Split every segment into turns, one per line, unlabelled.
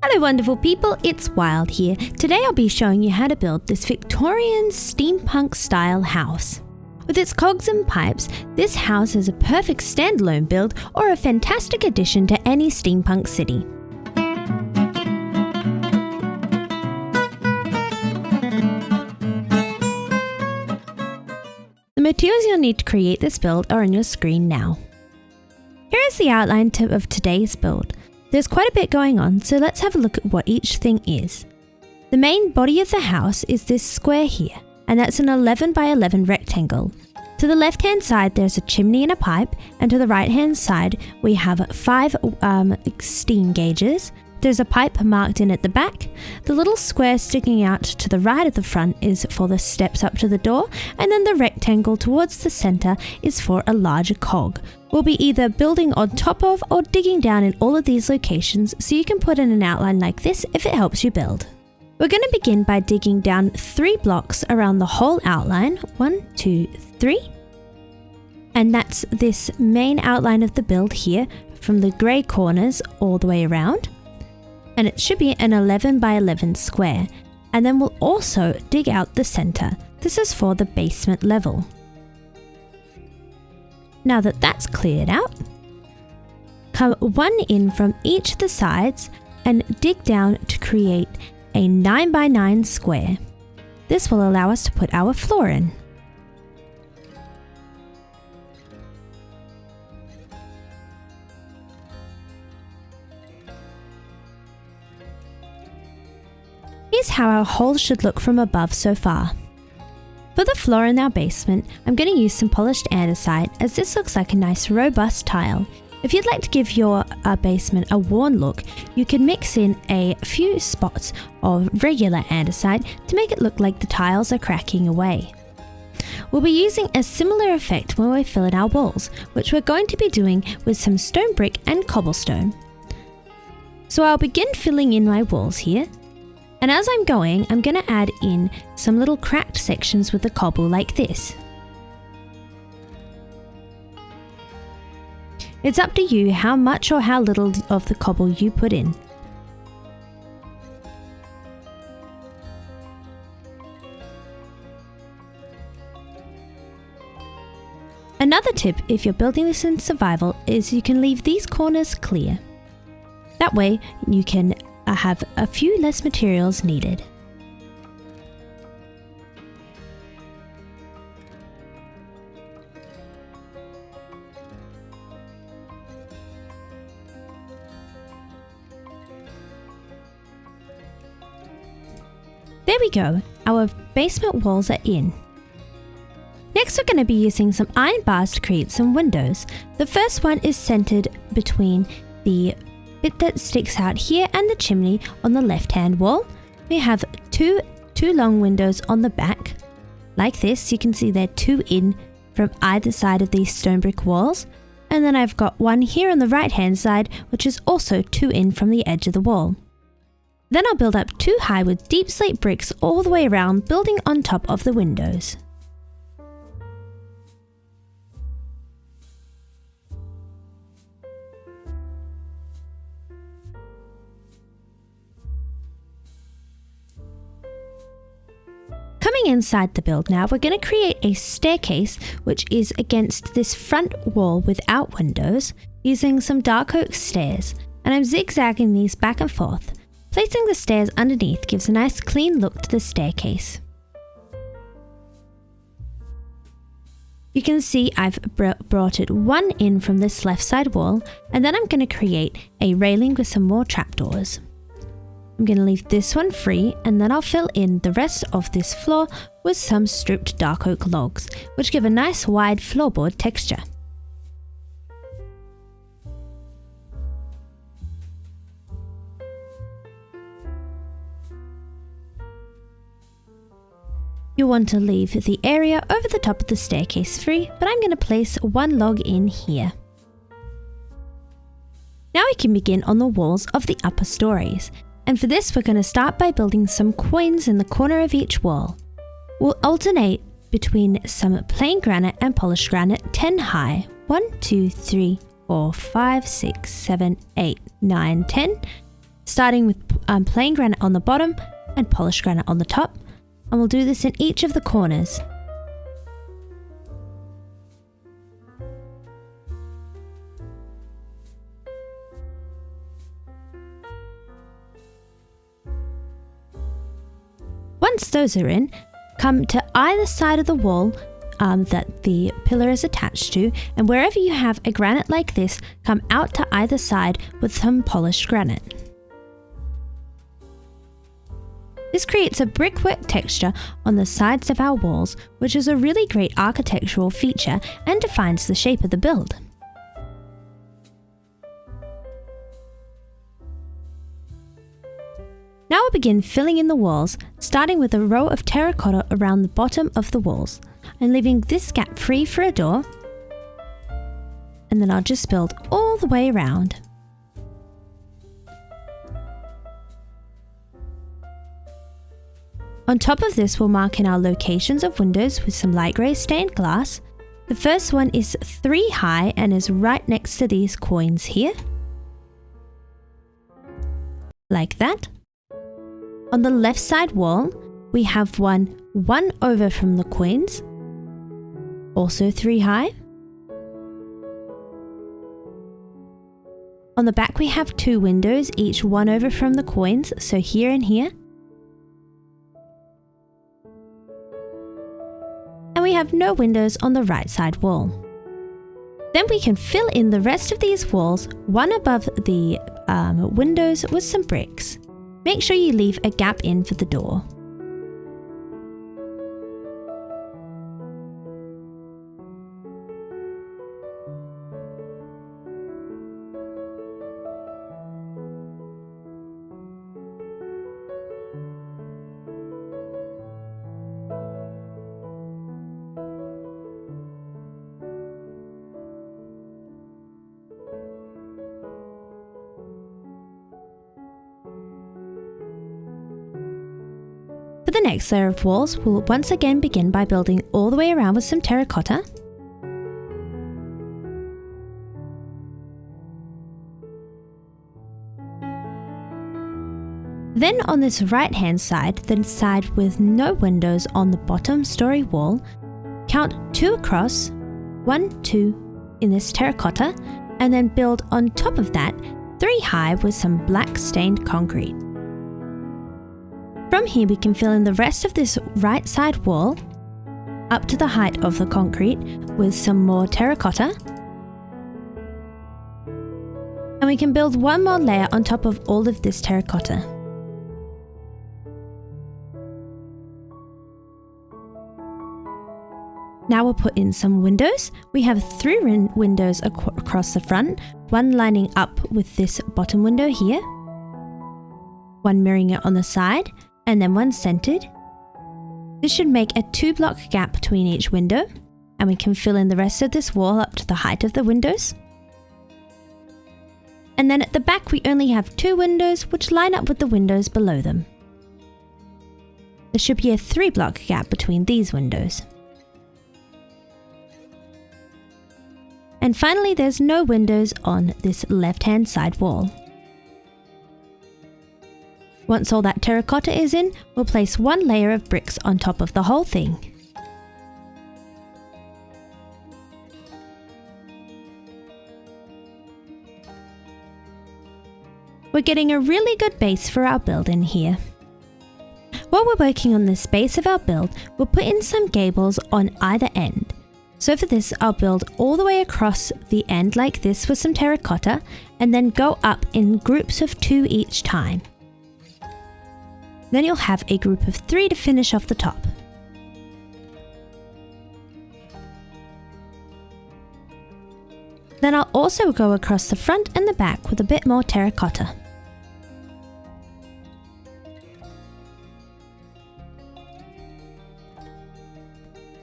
Hello wonderful people, it's Wild here. Today I'll be showing you how to build this Victorian steampunk style house. With its cogs and pipes, this house is a perfect standalone build or a fantastic addition to any steampunk city. The materials you'll need to create this build are on your screen now. Here is the outline of today's build. There's quite a bit going on, so let's have a look at what each thing is. The main body of the house is this square here, and that's an 11 by 11 rectangle. To the left hand side there's a chimney and a pipe, and to the right hand side we have 5 steam gauges. There's a pipe marked in at the back. The little square sticking out to the right of the front is for the steps up to the door, and then the rectangle towards the center is for a larger cog. We'll be either building on top of or digging down in all of these locations, so you can put in an outline like this if it helps you build. We're going to begin by digging down 3 blocks around the whole outline. 1, 2, 3. And that's this main outline of the build here, from the grey corners all the way around. And it should be an 11 by 11 square. And then we'll also dig out the center. This is for the basement level. Now that that's cleared out, come one in from each of the sides and dig down to create a 9 by 9 square. This will allow us to put our floor in. Here's how our hole should look from above so far. For the floor in our basement, I'm going to use some polished andesite, as this looks like a nice robust tile. If you'd like to give your basement a worn look, you can mix in a few spots of regular andesite to make it look like the tiles are cracking away. We'll be using a similar effect when we fill in our walls, which we're going to be doing with some stone brick and cobblestone. So I'll begin filling in my walls here. And as I'm going to add in some little cracked sections with the cobble like this. It's up to you how much or how little of the cobble you put in. Another tip if you're building this in survival is you can leave these corners clear. That way you can have a few less materials needed. There we go, our basement walls are in. Next we're going to be using some iron bars to create some windows. The first one is centered between the bit that sticks out here and the chimney on the left hand wall. We have two long windows on the back like this. You can see they're 2 in from either side of these stone brick walls, and then I've got one here on the right hand side which is also 2 in from the edge of the wall. Then I'll build up 2 high with deep slate bricks all the way around, building on top of the windows. Coming inside the build now, we're going to create a staircase which is against this front wall without windows, using some dark oak stairs, and I'm zigzagging these back and forth. Placing the stairs underneath gives a nice clean look to the staircase. You can see I've brought it 1 in from this left side wall, and then I'm going to create a railing with some more trapdoors. I'm going to leave this one free, and then I'll fill in the rest of this floor with some stripped dark oak logs, which give a nice wide floorboard texture. You'll want to leave the area over the top of the staircase free, but I'm going to place 1 log in here. Now we can begin on the walls of the upper stories. And for this we're going to start by building some coins in the corner of each wall. We'll alternate between some plain granite and polished granite 10 high. 1, 2, 3, 4, 5, 6, 7, 8, 9, 10. starting with plain granite on the bottom and polished granite on the top, and we'll do this in each of the corners. Once those are in, come to either side of the wall that the pillar is attached to, and wherever you have a granite like this, come out to either side with some polished granite. This creates a brickwork texture on the sides of our walls, which is a really great architectural feature and defines the shape of the build. Now we'll begin filling in the walls, starting with a row of terracotta around the bottom of the walls, and leaving this gap free for a door, and then I'll just build all the way around. On top of this, we'll mark in our locations of windows with some light grey stained glass. The first one is 3 high and is right next to these coins here, like that. On the left side wall, we have one over from the coins, also 3 high. On the back we have 2 windows, each 1 over from the coins, so here and here. And we have no windows on the right side wall. Then we can fill in the rest of these walls, one above the windows, with some bricks. Make sure you leave a gap in for the door. For the next layer of walls, we'll once again begin by building all the way around with some terracotta. Then on this right hand side, the side with no windows on the bottom story wall, count 2 across, 1, 2 in this terracotta, and then build on top of that 3 high with some black stained concrete. From here we can fill in the rest of this right side wall up to the height of the concrete with some more terracotta. And we can build one more layer on top of all of this terracotta. Now we'll put in some windows. We have 3 windows across the front, one lining up with this bottom window here, one mirroring it on the side, and then one centered. This should make a 2-block gap between each window, and we can fill in the rest of this wall up to the height of the windows. And then at the back we only have 2 windows which line up with the windows below them. There should be a 3-block gap between these windows. And finally, there's no windows on this left-hand side wall. Once all that terracotta is in, we'll place one layer of bricks on top of the whole thing. We're getting a really good base for our build in here. While we're working on this base of our build, we'll put in some gables on either end. So for this, I'll build all the way across the end like this with some terracotta, and then go up in groups of 2 each time. Then you'll have a group of 3 to finish off the top. Then I'll also go across the front and the back with a bit more terracotta.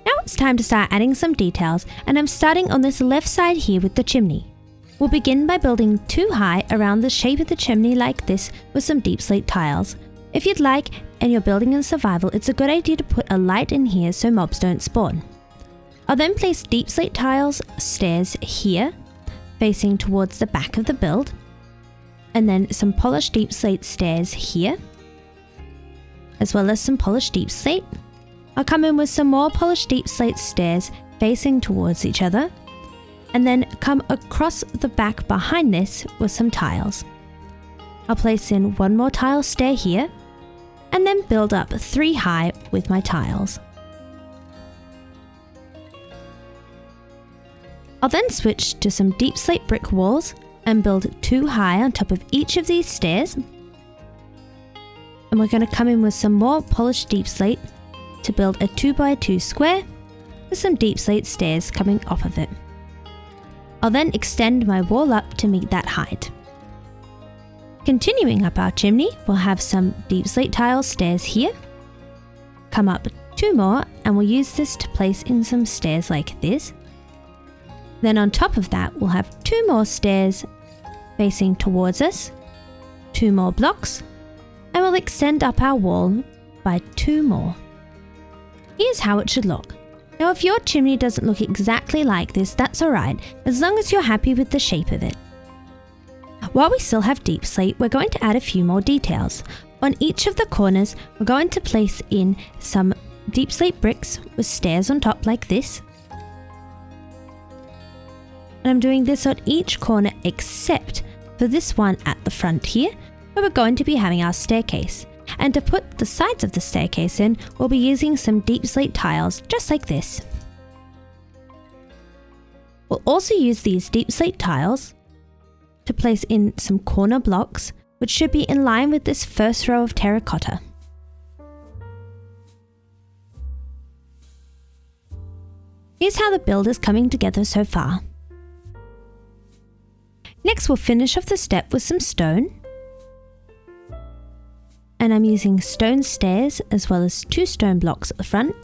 Now it's time to start adding some details, and I'm starting on this left side here with the chimney. We'll begin by building 2 high around the shape of the chimney like this with some deep slate tiles. If you'd like, and you're building in survival, it's a good idea to put a light in here so mobs don't spawn. I'll then place deep slate tiles stairs here, facing towards the back of the build. and then some polished deep slate stairs here, as well as some polished deep slate. I'll come in with some more polished deep slate stairs facing towards each other, and then come across the back behind this with some tiles. I'll place in one more tile stair here, and then build up 3 high with my tiles. I'll then switch to some deep slate brick walls and build 2 high on top of each of these stairs. And we're going to come in with some more polished deep slate to build a 2x2 square with some deep slate stairs coming off of it. I'll then extend my wall up to meet that height. Continuing up our chimney, we'll have some deep slate tile stairs here. Come up 2 more, and we'll use this to place in some stairs like this. Then on top of that, we'll have 2 more stairs facing towards us, 2 more blocks, and we'll extend up our wall by 2 more. Here's how it should look. Now if your chimney doesn't look exactly like this, that's alright, as long as you're happy with the shape of it. While we still have deep slate, we're going to add a few more details. On each of the corners, we're going to place in some deep slate bricks with stairs on top like this. And I'm doing this on each corner except for this one at the front here, where we're going to be having our staircase. And to put the sides of the staircase in, we'll be using some deep slate tiles just like this. We'll also use these deep slate tiles to place in some corner blocks, which should be in line with this first row of terracotta. Here's how the build is coming together so far. Next, we'll finish off the step with some stone. And I'm using stone stairs as well as 2 stone blocks at the front.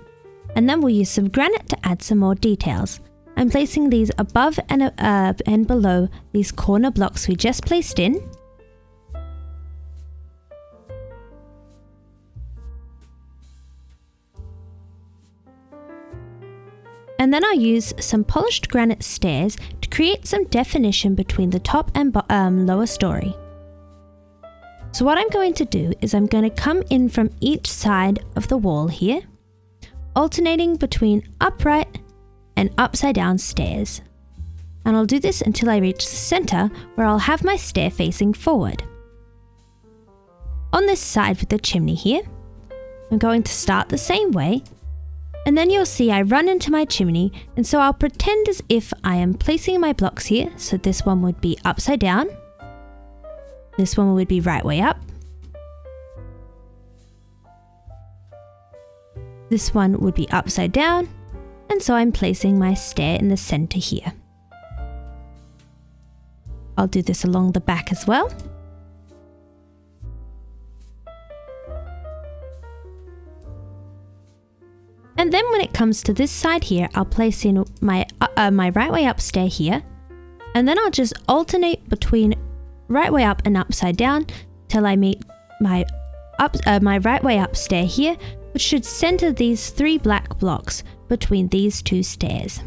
And then we'll use some granite to add some more details. I'm placing these above and below these corner blocks we just placed in. And then I'll use some polished granite stairs to create some definition between the top and lower story. So what I'm going to do is I'm going to come in from each side of the wall here, alternating between upright and upside down stairs. And I'll do this until I reach the center, where I'll have my stair facing forward. On this side with the chimney here, I'm going to start the same way, and then you'll see I run into my chimney, and so I'll pretend as if I am placing my blocks here. So this one would be upside down, this one would be right way up, this one would be upside down, and so I'm placing my stair in the center here. I'll do this along the back as well. And then when it comes to this side here, I'll place in my right way up stair here, and then I'll just alternate between right way up and upside down till I meet my right way up stair here, which should center these 3 black blocks between these 2 stairs.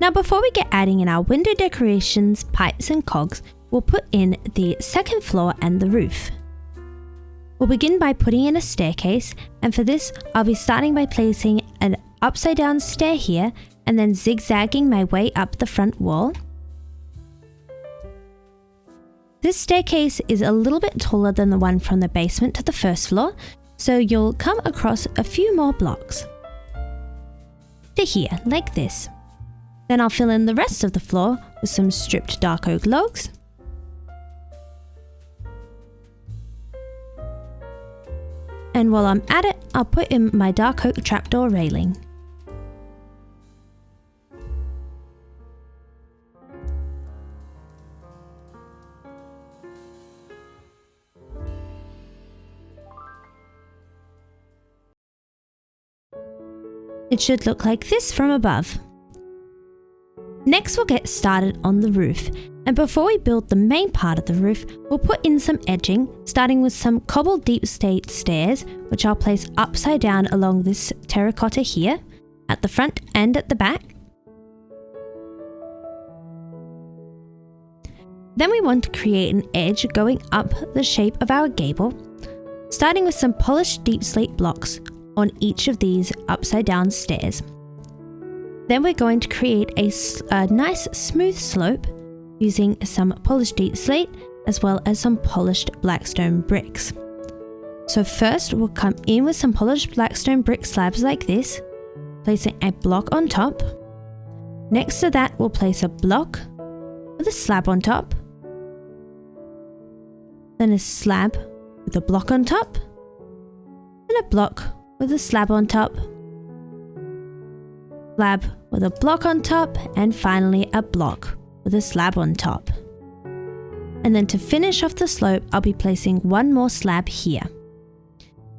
Now before we get adding in our window decorations, pipes and cogs, we'll put in the second floor and the roof. We'll begin by putting in a staircase, and for this I'll be starting by placing an upside down stair here and then zigzagging my way up the front wall. This staircase is a little bit taller than the one from the basement to the first floor, so you'll come across a few more blocks to here, like this. Then I'll fill in the rest of the floor with some stripped dark oak logs. And while I'm at it, I'll put in my dark oak trapdoor railing. It should look like this from above. Next, we'll get started on the roof, and before we build the main part of the roof, we'll put in some edging, starting with some cobbled deep slate stairs, which I'll place upside down along this terracotta here, at the front and at the back. Then we want to create an edge going up the shape of our gable, starting with some polished deep slate blocks on each of these upside down stairs. Then we're going to create a nice smooth slope using some polished deep slate as well as some polished blackstone bricks. So first we'll come in with some polished blackstone brick slabs like this, placing a block on top. Next to that we'll place a block with a slab on top, then a slab with a block on top, and a block with a slab on top, slab with a block on top, and finally a block with a slab on top. And then to finish off the slope, I'll be placing one more slab here.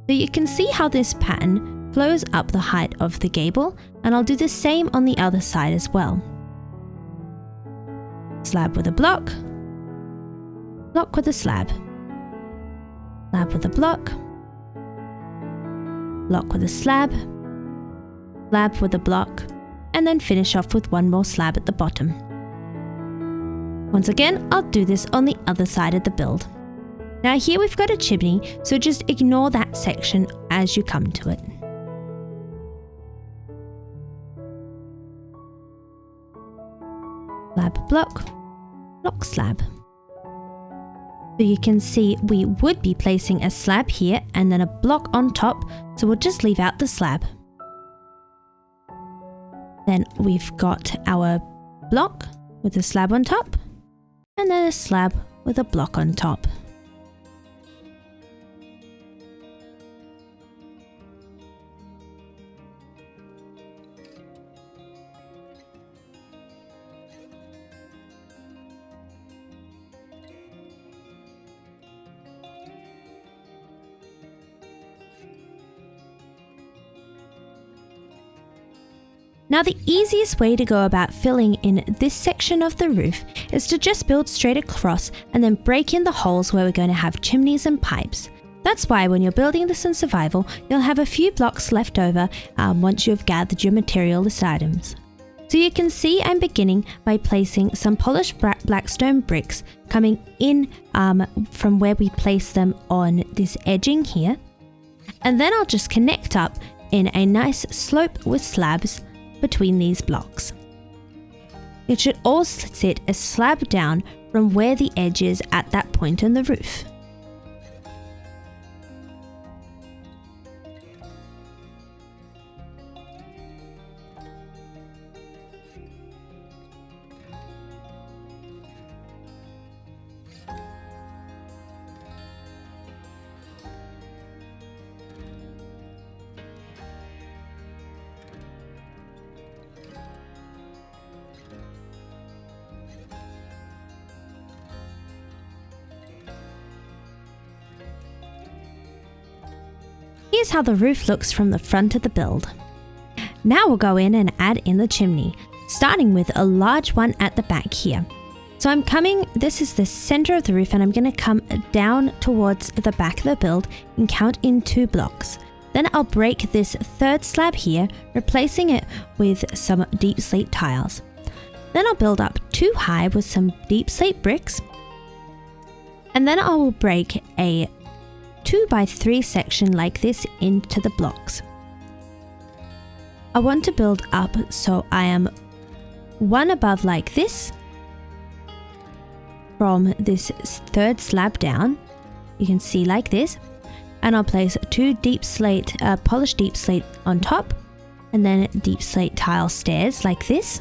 So you can see how this pattern flows up the height of the gable, and I'll do the same on the other side as well. Slab with a block, block with a slab, slab with a block, block with a slab, slab with a block, and then finish off with one more slab at the bottom. Once again, I'll do this on the other side of the build. Now here we've got a chimney, so just ignore that section as you come to it. Slab block, block slab. So you can see we would be placing a slab here and then a block on top, so we'll just leave out the slab. Then we've got our block with a slab on top, and then a slab with a block on top. Now the easiest way to go about filling in this section of the roof is to just build straight across and then break in the holes where we're going to have chimneys and pipes. That's why when you're building this in survival, you'll have a few blocks left over once you've gathered your materialist items. So you can see I'm beginning by placing some polished blackstone bricks coming in from where we place them on this edging here. And then I'll just connect up in a nice slope with slabs between these blocks. It should all sit a slab down from where the edge is at that point in the roof. Here's how the roof looks from the front of the build. Now we'll go in and add in the chimney, starting with a large one at the back here. So this is the center of the roof, and I'm going to come down towards the back of the build and count in 2 blocks. Then I'll break this third slab here, replacing it with some deep slate tiles. Then I'll build up 2 high with some deep slate bricks, and then I will break a 2x3 section like this into the blocks. I want to build up so I am one above like this from this third slab down. You can see like this, and I'll place 2 deep slate, polished deep slate on top, and then deep slate tile stairs like this.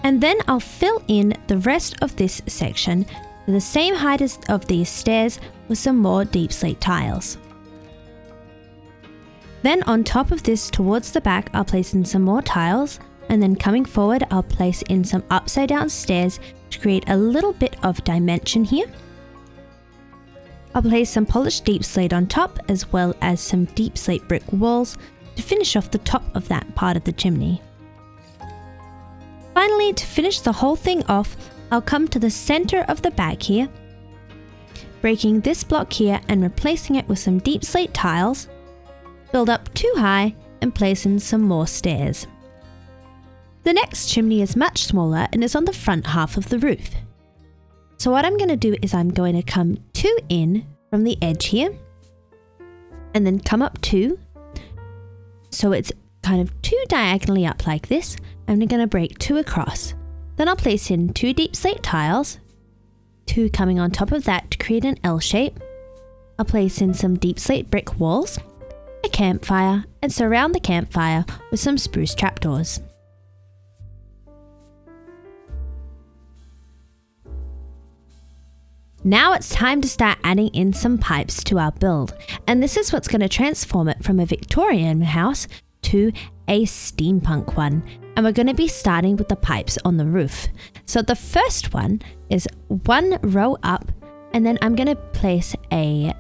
And then I'll fill in the rest of this section to the same height as of these stairs with some more deep slate tiles. Then on top of this towards the back, I'll place in some more tiles, and then coming forward I'll place in some upside down stairs to create a little bit of dimension here. I'll place some polished deep slate on top as well as some deep slate brick walls to finish off the top of that part of the chimney. Finally, to finish the whole thing off, I'll come to the center of the back here, breaking this block here and replacing it with some deep slate tiles, build up 2 high and place in some more stairs. The next chimney is much smaller and is on the front half of the roof. So what I'm going to do is I'm going to come 2 in from the edge here and then come up 2. So it's kind of 2 diagonally up like this. I'm going to break 2 across. Then I'll place in 2 deep slate tiles, 2 coming on top of that to create an L shape. I'll place in some deep slate brick walls, a campfire, and surround the campfire with some spruce trapdoors. Now it's time to start adding in some pipes to our build, and this is what's going to transform it from a Victorian house to a steampunk one. And we're going to be starting with the pipes on the roof. So the first one is 1 row up, and then I'm going to place a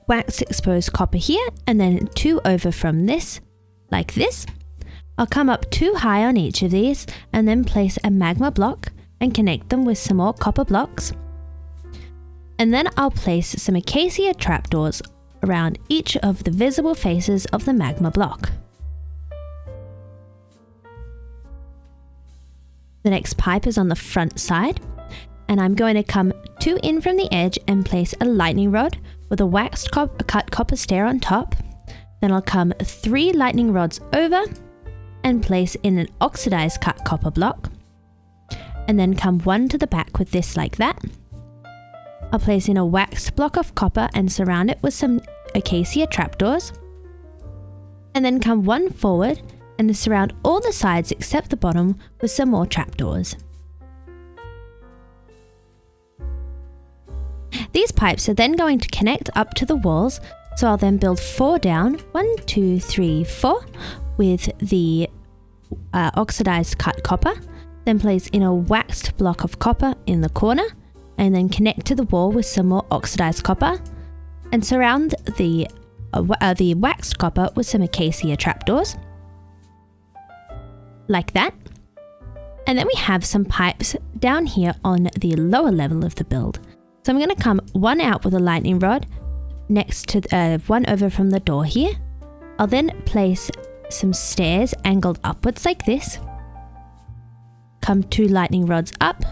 wax exposed copper here, and then 2 over from this, like this. I'll come up 2 high on each of these, and then place a magma block and connect them with some more copper blocks. And then I'll place some acacia trapdoors around each of the visible faces of the magma block. The next pipe is on the front side, and I'm going to come 2 in from the edge and place a lightning rod with a waxed cut copper stair on top. Then I'll come 3 lightning rods over and place in an oxidized cut copper block, and then come 1 to the back with this like that. I'll place in a waxed block of copper and surround it with some acacia trapdoors, and then come 1 forward and surround all the sides except the bottom with some more trapdoors. These pipes are then going to connect up to the walls, so I'll then build 4 down, 1, 2, 3, 4, with the oxidized cut copper, then place in a waxed block of copper in the corner, and then connect to the wall with some more oxidized copper, and surround the waxed copper with some acacia trapdoors, like that. And then we have some pipes down here on the lower level of the build. So I'm going to come 1 out with a lightning rod next to 1 over from the door here. I'll then place some stairs angled upwards like this. Come 2 lightning rods up,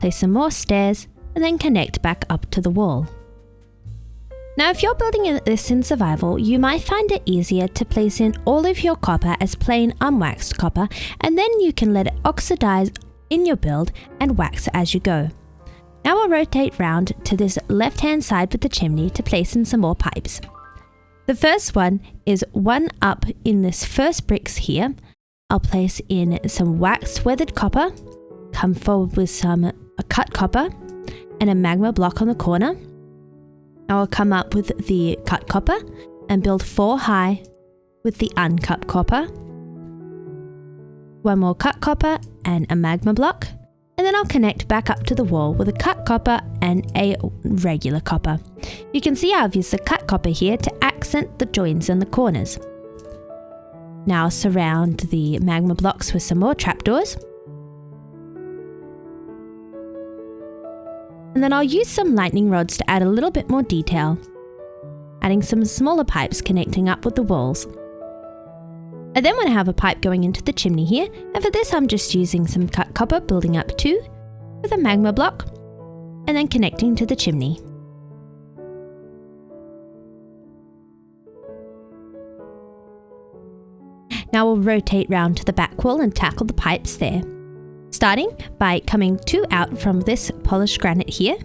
place some more stairs, and then connect back up to the wall. Now if you're building this in survival, you might find it easier to place in all of your copper as plain unwaxed copper, and then you can let it oxidize in your build and wax as you go. Now I'll rotate round to this left hand side with the chimney to place in some more pipes. The first one is 1 up in this first bricks here. I'll place in some waxed weathered copper, come forward with some cut copper and a magma block on the corner. I will come up with the cut copper and build 4 high with the uncut copper, 1 more cut copper and a magma block, and then I'll connect back up to the wall with a cut copper and a regular copper. You can see I've used the cut copper here to accent the joins and the corners. Now surround the magma blocks with some more trapdoors. And then I'll use some lightning rods to add a little bit more detail, adding some smaller pipes connecting up with the walls. I then want to have a pipe going into the chimney here, and for this I'm just using some cut copper, building up 2 with a magma block, and then connecting to the chimney. Now we'll rotate round to the back wall and tackle the pipes there. Starting by coming 2 out from this polished granite here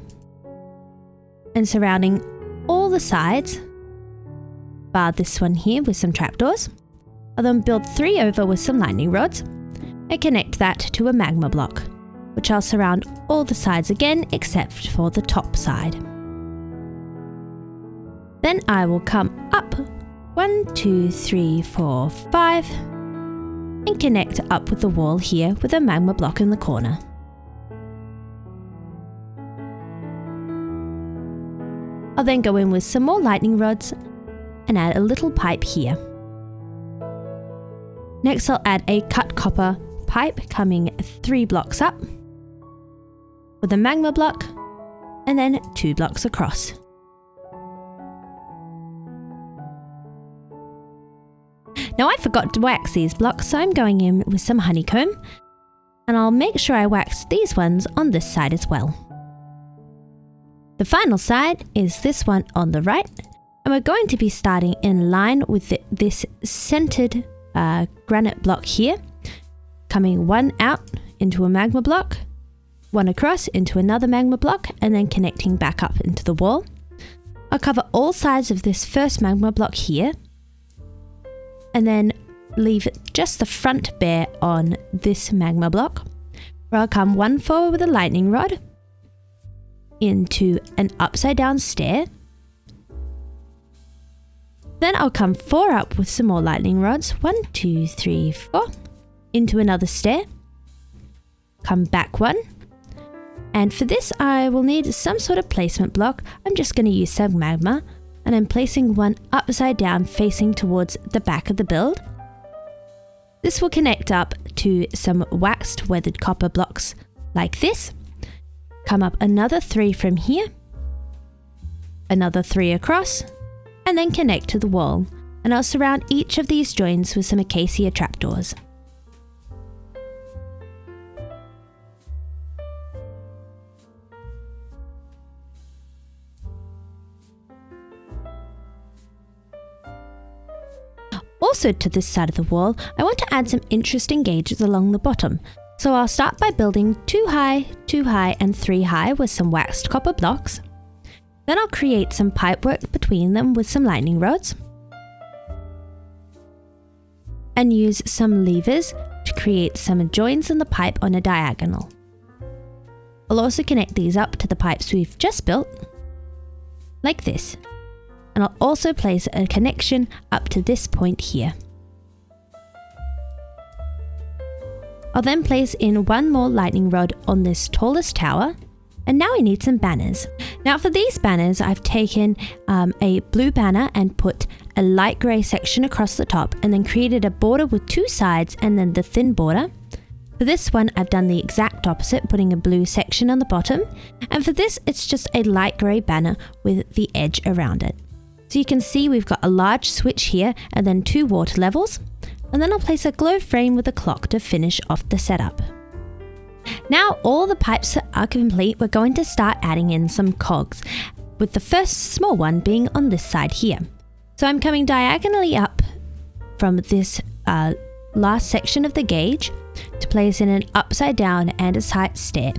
and surrounding all the sides, bar this one here with some trapdoors. I'll then build 3 over with some lightning rods and connect that to a magma block, which I'll surround all the sides again except for the top side. Then I will come up 1, 2, 3, 4, 5 and connect up with the wall here with a magma block in the corner. I'll then go in with some more lightning rods and add a little pipe here. Next I'll add a cut copper pipe coming 3 blocks up with a magma block and then 2 blocks across. Now I forgot to wax these blocks, so I'm going in with some honeycomb, and I'll make sure I wax these ones on this side as well. The final side is this one on the right, and we're going to be starting in line with this centered granite block here, coming one out into a magma block, one across into another magma block, and then connecting back up into the wall. I'll cover all sides of this first magma block here, and then leave just the front bare on this magma block, where I'll come one forward with a lightning rod into an upside down stair. Then I'll come 4 up with some more lightning rods, 1, 2, 3, 4, into another stair, come back 1, and for this I will need some sort of placement block. I'm just going to use some magma, and I'm placing one upside down facing towards the back of the build. This will connect up to some waxed weathered copper blocks like this. Come up another 3 from here, another 3 across, and then connect to the wall, and I'll surround each of these joints with some acacia trapdoors. Also to this side of the wall, I want to add some interesting gauges along the bottom. So I'll start by building 2 high, 2 high, and 3 high with some waxed copper blocks. Then I'll create some pipework between them with some lightning rods, and use some levers to create some joins in the pipe on a diagonal. I'll also connect these up to the pipes we've just built, like this. And I'll also place a connection up to this point here. I'll then place in one more lightning rod on this tallest tower, and now we need some banners. Now for these banners, I've taken a blue banner and put a light grey section across the top, and then created a border with 2 sides and then the thin border. For this one, I've done the exact opposite, putting a blue section on the bottom, and for this, it's just a light grey banner with the edge around it. So you can see we've got a large switch here and then 2 water levels, and then I'll place a glow frame with a clock to finish off the setup. Now all the pipes are complete, we're going to start adding in some cogs, with the first small one being on this side here. So I'm coming diagonally up from this last section of the gauge to place in an upside down andesite stair.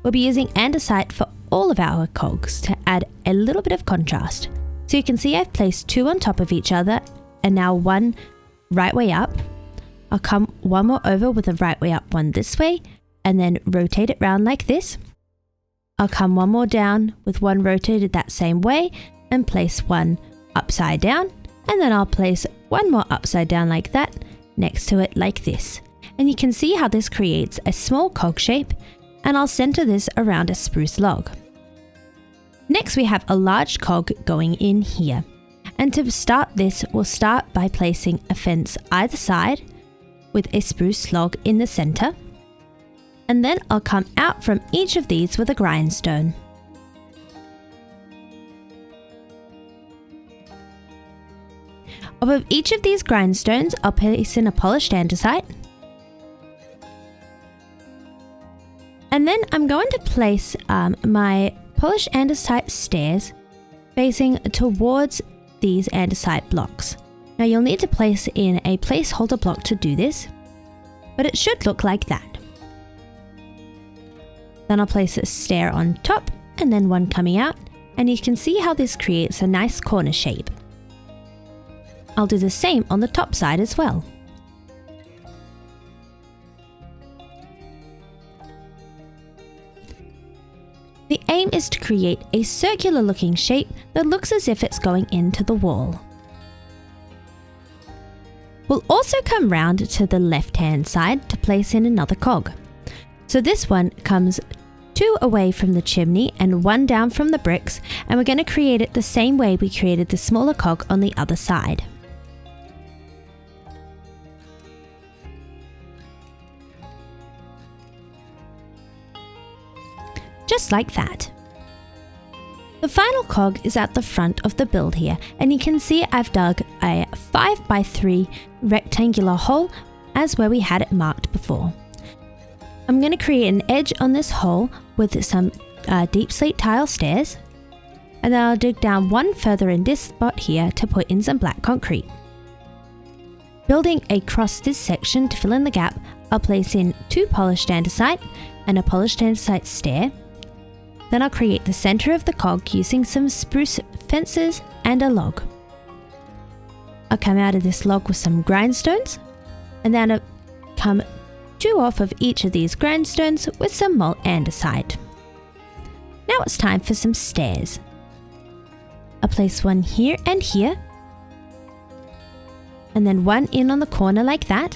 We'll be using andesite for all of our cogs to add a little bit of contrast. So you can see I've placed 2 on top of each other, and now 1 right way up. I'll come 1 more over with a right way up one this way, and then rotate it round like this. I'll come 1 more down with 1 rotated that same way, and place 1 upside down, and then I'll place 1 more upside down like that next to it like this. And you can see how this creates a small cog shape, and I'll center this around a spruce log. Next we have a large cog going in here, and to start this, we'll start by placing a fence either side with a spruce log in the center, and then I'll come out from each of these with a grindstone. Above each of these grindstones, I'll place in a polished andesite, and then I'm going to place my polished andesite stairs facing towards these andesite blocks. Now you'll need to place in a placeholder block to do this, but it should look like that. Then I'll place a stair on top and then 1 coming out, and you can see how this creates a nice corner shape. I'll do the same on the top side as well. The aim is to create a circular looking shape that looks as if it's going into the wall. We'll also come round to the left hand side to place in another cog. So this one comes 2 away from the chimney and 1 down from the bricks, and we're going to create it the same way we created the smaller cog on the other side. Just like that. The final cog is at the front of the build here, and you can see I've dug a 5x3 rectangular hole as where we had it marked before. I'm going to create an edge on this hole with some deep slate tile stairs, and then I'll dig down one further in this spot here to put in some black concrete. Building across this section to fill in the gap, I'll place in 2 polished andesite and a polished andesite stair. Then I'll create the center of the cog using some spruce fences and a log. I'll come out of this log with some grindstones, and then I'll come 2 off of each of these grindstones with some malt andesite. Now it's time for some stairs. I'll place one here, and then one in on the corner like that,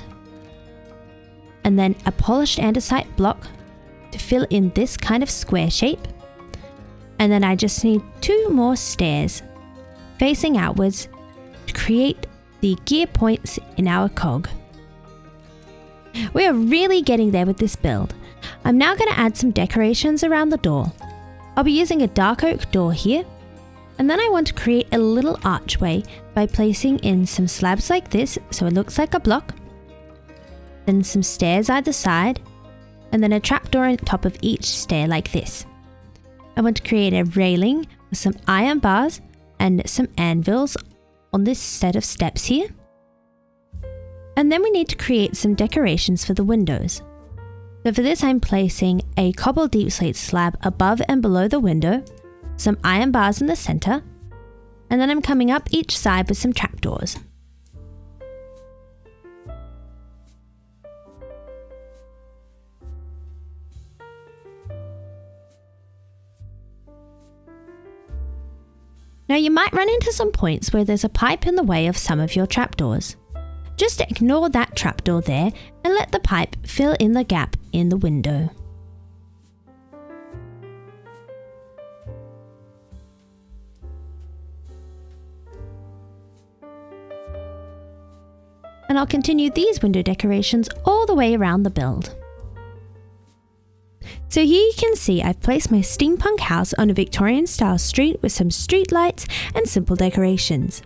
and then a polished andesite block to fill in this kind of square shape. And then I just need 2 more stairs facing outwards to create the gear points in our cog. We are really getting there with this build. I'm now going to add some decorations around the door. I'll be using a dark oak door here, and then I want to create a little archway by placing in some slabs like this so it looks like a block, then some stairs either side, and then a trapdoor on top of each stair like this. I want to create a railing with some iron bars and some anvils on this set of steps here. And then we need to create some decorations for the windows. So for this I'm placing a cobble deep slate slab above and below the window, some iron bars in the center, and then I'm coming up each side with some trapdoors. Now you might run into some points where there's a pipe in the way of some of your trapdoors. Just ignore that trapdoor there and let the pipe fill in the gap in the window. And I'll continue these window decorations all the way around the build. So here you can see I've placed my steampunk house on a Victorian style street with some street lights and simple decorations.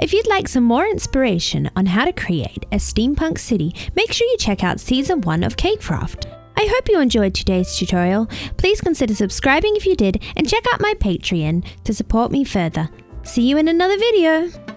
If you'd like some more inspiration on how to create a steampunk city, make sure you check out season 1 of Cakecraft. I hope you enjoyed today's tutorial. Please consider subscribing if you did, and check out my Patreon to support me further. See you in another video!